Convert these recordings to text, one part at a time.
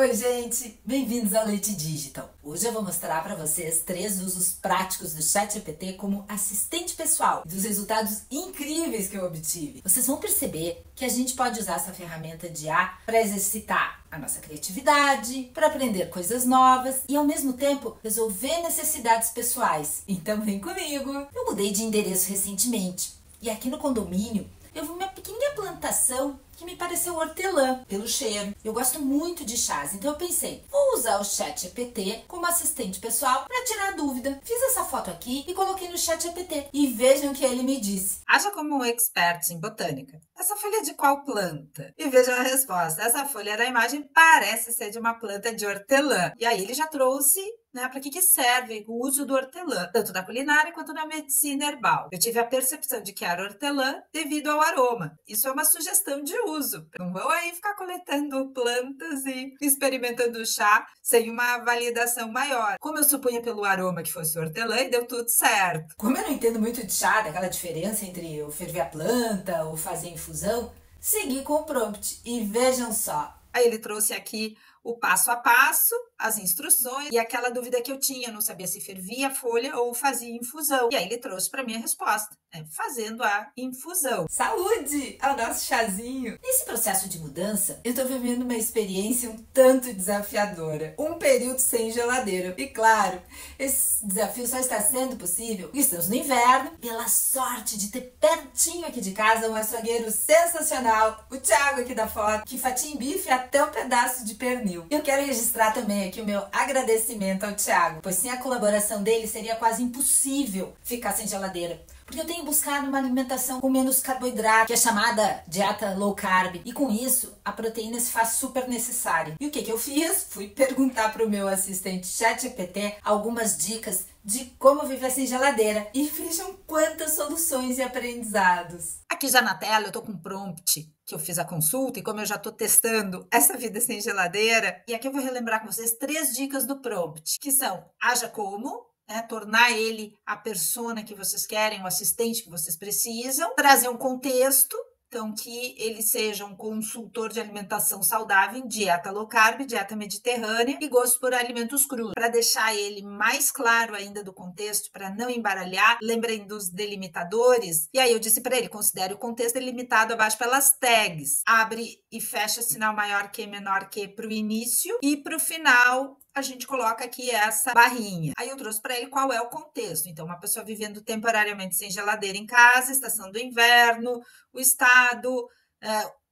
Oi, gente! Bem-vindos ao Leite Digital. Hoje eu vou mostrar para vocês 3 usos práticos do ChatGPT como assistente pessoal e dos resultados incríveis que eu obtive. Vocês vão perceber que a gente pode usar essa ferramenta de IA para exercitar a nossa criatividade, para aprender coisas novas e, ao mesmo tempo, resolver necessidades pessoais. Então, vem comigo! Eu mudei de endereço recentemente e aqui no condomínio eu vi uma pequena plantação que me pareceu hortelã pelo cheiro. Eu gosto muito de chás, então eu pensei, vou usar o ChatGPT como assistente pessoal para tirar dúvida. Fiz essa foto aqui e coloquei no ChatGPT e vejam o que ele me disse. Haja como um expert em botânica. Essa folha é de qual planta? E vejam a resposta. Essa folha da imagem parece ser de uma planta de hortelã. E aí ele já trouxe para que serve o uso do hortelã, tanto na culinária quanto na medicina herbal. Eu tive a percepção de que era hortelã devido ao aroma. Isso é uma sugestão de uso. Não vão aí ficar coletando plantas e experimentando chá sem uma validação maior. Como eu supunha pelo aroma que fosse hortelã, e deu tudo certo. Como eu não entendo muito de chá, daquela diferença entre eu ferver a planta ou fazer infusão, segui com o prompt e vejam só. Aí ele trouxe aqui o passo a passo, as instruções e aquela dúvida que eu tinha, não sabia se fervia a folha ou fazia infusão. E aí ele trouxe para mim a resposta, fazendo a infusão. Saúde ao nosso chazinho! Nesse processo de mudança, eu tô vivendo uma experiência um tanto desafiadora. Um período sem geladeira. E claro, esse desafio só está sendo possível porque estamos no inverno, pela sorte de ter pertinho aqui de casa um açougueiro sensacional, o Thiago aqui da foto, que fatia em bife até um pedaço de pernil. Eu quero registrar também aqui o meu agradecimento ao Thiago, pois sem a colaboração dele seria quase impossível ficar sem geladeira. Porque eu tenho buscado uma alimentação com menos carboidrato, que é chamada dieta low carb. E com isso, a proteína se faz super necessária. E o que eu fiz? Fui perguntar para o meu assistente ChatGPT algumas dicas de como viver sem geladeira. E vejam quantas soluções e aprendizados. Aqui já na tela eu tô com um prompt que eu fiz a consulta e como eu já tô testando essa vida sem geladeira, e aqui eu vou relembrar com vocês 3 dicas do prompt, que são: haja como, tornar ele a persona que vocês querem, o assistente que vocês precisam, trazer um contexto, então que ele seja um consultor de alimentação saudável em dieta low carb, dieta mediterrânea e gosto por alimentos crus, para deixar ele mais claro ainda do contexto, para não embaralhar. Lembrem dos delimitadores. E aí eu disse para ele, considere o contexto delimitado abaixo pelas tags. Abre e fecha sinal maior que, menor que para o início e para o final a gente coloca aqui essa barrinha. Aí eu trouxe para ele qual é o contexto. Então, uma pessoa vivendo temporariamente sem geladeira em casa, estação do inverno, o estado,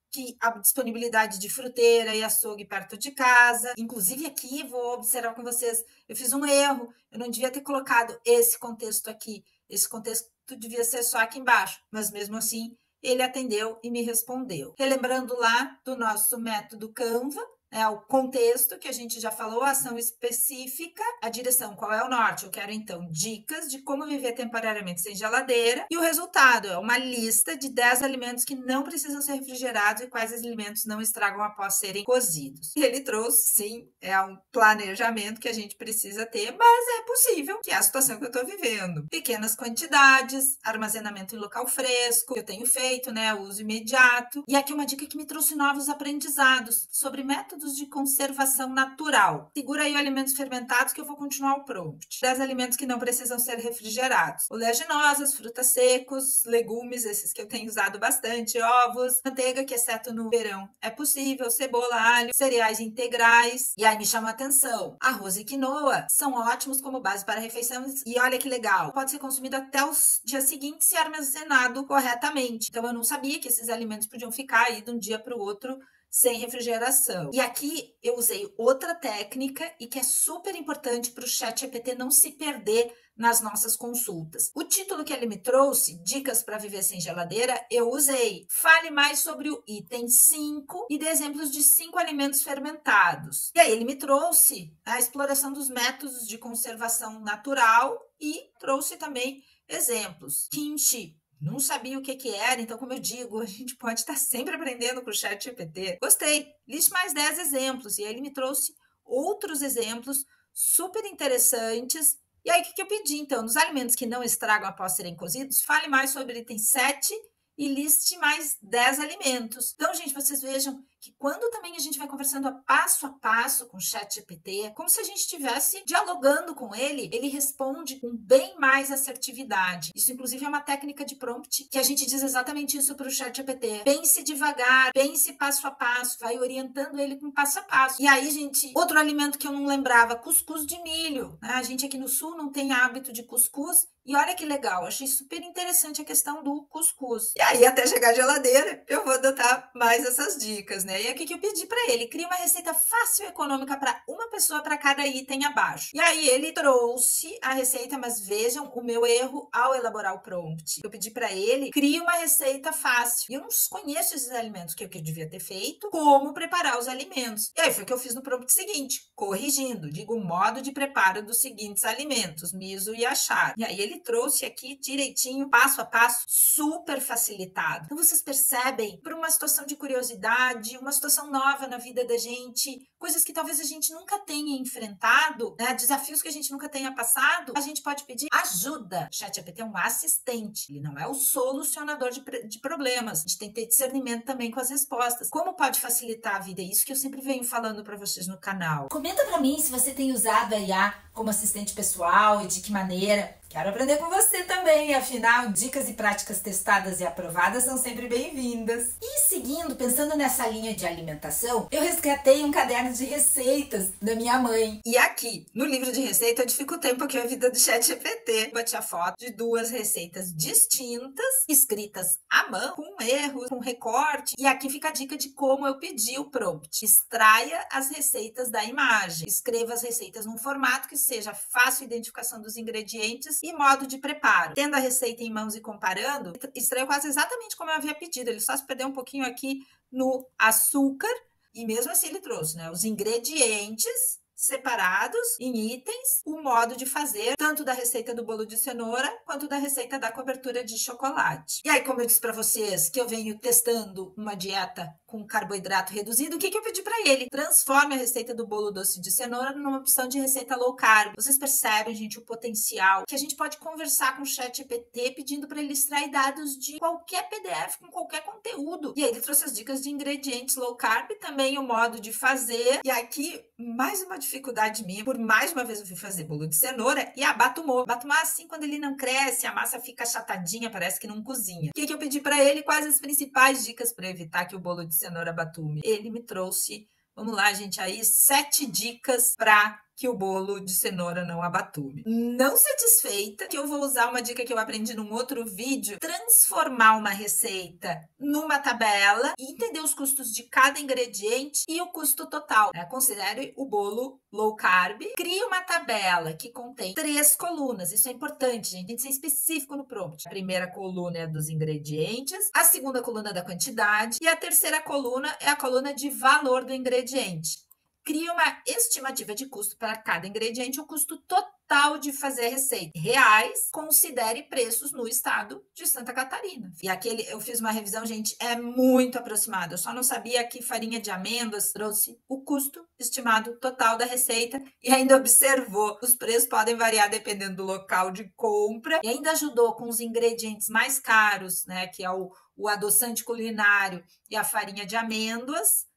que a disponibilidade de fruteira e açougue perto de casa. Inclusive aqui, vou observar com vocês, eu fiz um erro. Eu não devia ter colocado esse contexto aqui. Esse contexto devia ser só aqui embaixo. Mas mesmo assim, ele atendeu e me respondeu. Relembrando lá do nosso método Canva, o contexto que a gente já falou, a ação específica, a direção, qual é o norte? Eu quero então dicas de como viver temporariamente sem geladeira e o resultado é uma lista de 10 alimentos que não precisam ser refrigerados e quais alimentos não estragam após serem cozidos. E ele trouxe, sim, é um planejamento que a gente precisa ter, mas é possível, que é a situação que eu estou vivendo. Pequenas quantidades, armazenamento em local fresco, que eu tenho feito, uso imediato. E aqui uma dica que me trouxe novos aprendizados sobre métodos de conservação natural. Segura aí alimentos fermentados que eu vou continuar o prompt. 10 alimentos que não precisam ser refrigerados. Oleaginosas, frutas secos, legumes, esses que eu tenho usado bastante, ovos, manteiga, que exceto no verão é possível, cebola, alho, cereais integrais. E aí me chama a atenção, arroz e quinoa são ótimos como base para refeições e olha que legal, pode ser consumido até os dias seguintes se armazenado corretamente. Então eu não sabia que esses alimentos podiam ficar aí de um dia para o outro sem refrigeração. E aqui eu usei outra técnica e que é super importante para o ChatGPT não se perder nas nossas consultas. O título que ele me trouxe, Dicas para Viver Sem Geladeira, eu usei. Fale mais sobre o item 5 e dê exemplos de 5 alimentos fermentados. E aí ele me trouxe a exploração dos métodos de conservação natural e trouxe também exemplos. Kimchi. Não sabia o que era, então, como eu digo, a gente pode estar sempre aprendendo com o ChatGPT. Gostei. Liste mais 10 exemplos. E aí ele me trouxe outros exemplos super interessantes. E aí, o que eu pedi, então? Nos alimentos que não estragam após serem cozidos, fale mais sobre o item 7 e liste mais 10 alimentos. Então, gente, vocês vejam que quando também a gente vai conversando a passo com o ChatGPT, é como se a gente estivesse dialogando com ele, ele responde com bem mais assertividade. Isso, inclusive, é uma técnica de prompt que a gente diz exatamente isso para o ChatGPT. Pense devagar, pense passo a passo, vai orientando ele com passo a passo. E aí, gente, outro alimento que eu não lembrava, cuscuz de milho. Né? A gente aqui no Sul não tem hábito de cuscuz. E olha que legal, achei super interessante a questão do cuscuz. E aí, até chegar a geladeira, eu vou adotar mais essas dicas, né? E aqui que eu pedi para ele, cria uma receita fácil e econômica para uma pessoa para cada item abaixo. E aí ele trouxe a receita, mas vejam o meu erro ao elaborar o prompt. Eu pedi para ele, cria uma receita fácil. E eu não conheço esses alimentos, que é o que eu devia ter feito, como preparar os alimentos. E aí foi o que eu fiz no prompt seguinte, corrigindo, digo o modo de preparo dos seguintes alimentos, miso e achar. E aí ele trouxe aqui direitinho, passo a passo, super facilitado. Então vocês percebem, por uma situação de curiosidade, uma situação nova na vida da gente, coisas que talvez a gente nunca tenha enfrentado, né? Desafios que a gente nunca tenha passado, a gente pode pedir ajuda. O ChatGPT é um assistente, ele não é o solucionador de problemas. A gente tem que ter discernimento também com as respostas. Como pode facilitar a vida? É isso que eu sempre venho falando para vocês no canal. Comenta para mim se você tem usado a IA como assistente pessoal e de que maneira. Quero aprender com você também, afinal, dicas e práticas testadas e aprovadas são sempre bem-vindas. E seguindo, pensando nessa linha de alimentação, eu resgatei um caderno de receitas da minha mãe. E aqui, no livro de receita, eu dificultei um pouquinho a vida do ChatGPT. Bati a foto de 2 receitas distintas, escritas à mão, com erros, com recorte. E aqui fica a dica de como eu pedi o prompt. Extraia as receitas da imagem. Escreva as receitas num formato que seja fácil a identificação dos ingredientes e modo de preparo. Tendo a receita em mãos e comparando, extraiu quase exatamente como eu havia pedido. Ele só se perdeu um pouquinho aqui no açúcar e mesmo assim ele trouxe, né, os ingredientes separados em itens, o modo de fazer, tanto da receita do bolo de cenoura, quanto da receita da cobertura de chocolate. E aí, como eu disse para vocês, que eu venho testando uma dieta com carboidrato reduzido, o que eu pedi para ele? Transforme a receita do bolo doce de cenoura numa opção de receita low carb. Vocês percebem, gente, o potencial que a gente pode conversar com o ChatGPT pedindo para ele extrair dados de qualquer PDF com qualquer conteúdo. E aí ele trouxe as dicas de ingredientes low carb, também o modo de fazer. E aqui, mais uma dificuldade minha, por mais uma vez eu fui fazer bolo de cenoura e abatumou. Abatumar assim, quando ele não cresce, a massa fica achatadinha, parece que não cozinha. O que eu pedi para ele? Quais as principais dicas para evitar que o bolo de cenoura abatume? Ele me trouxe, vamos lá, gente, aí 7 dicas para que o bolo de cenoura não abatume. Não satisfeita, que eu vou usar uma dica que eu aprendi num outro vídeo, transformar uma receita numa tabela e entender os custos de cada ingrediente e o custo total. Considere o bolo low carb. Crie uma tabela que contém 3 colunas. Isso é importante, gente. Tem que ser específico no prompt. A primeira coluna é dos ingredientes, a segunda coluna da quantidade e a terceira coluna é a coluna de valor do ingrediente. Crie uma estimativa de custo para cada ingrediente, o custo total de fazer a receita. Reais, considere preços no estado de Santa Catarina. E aquele, eu fiz uma revisão, gente, é muito aproximado. Eu só não sabia que farinha de amêndoas trouxe o custo estimado total da receita e ainda observou. Os preços podem variar dependendo do local de compra. E ainda ajudou com os ingredientes mais caros, né, que é o adoçante culinário e a farinha de amêndoas.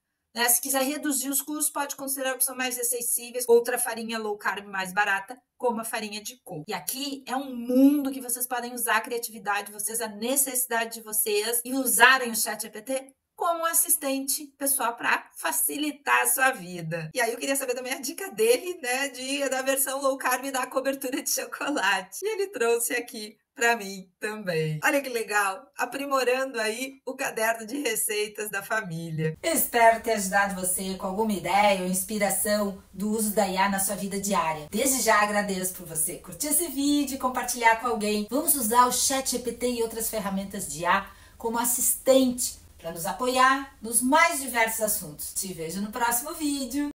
Se quiser reduzir os custos, pode considerar a opção mais acessíveis, outra farinha low carb mais barata, como a farinha de coco. E aqui é um mundo que vocês podem usar a criatividade de vocês, a necessidade de vocês e usarem o ChatGPT como um assistente pessoal para facilitar a sua vida. E aí eu queria saber também a dica dele, né, da versão low carb da cobertura de chocolate. E ele trouxe aqui para mim também. Olha que legal, aprimorando aí o caderno de receitas da família. Espero ter ajudado você com alguma ideia ou inspiração do uso da IA na sua vida diária. Desde já agradeço por você curtir esse vídeo e compartilhar com alguém. Vamos usar o ChatGPT e outras ferramentas de IA como assistente para nos apoiar nos mais diversos assuntos. Te vejo no próximo vídeo.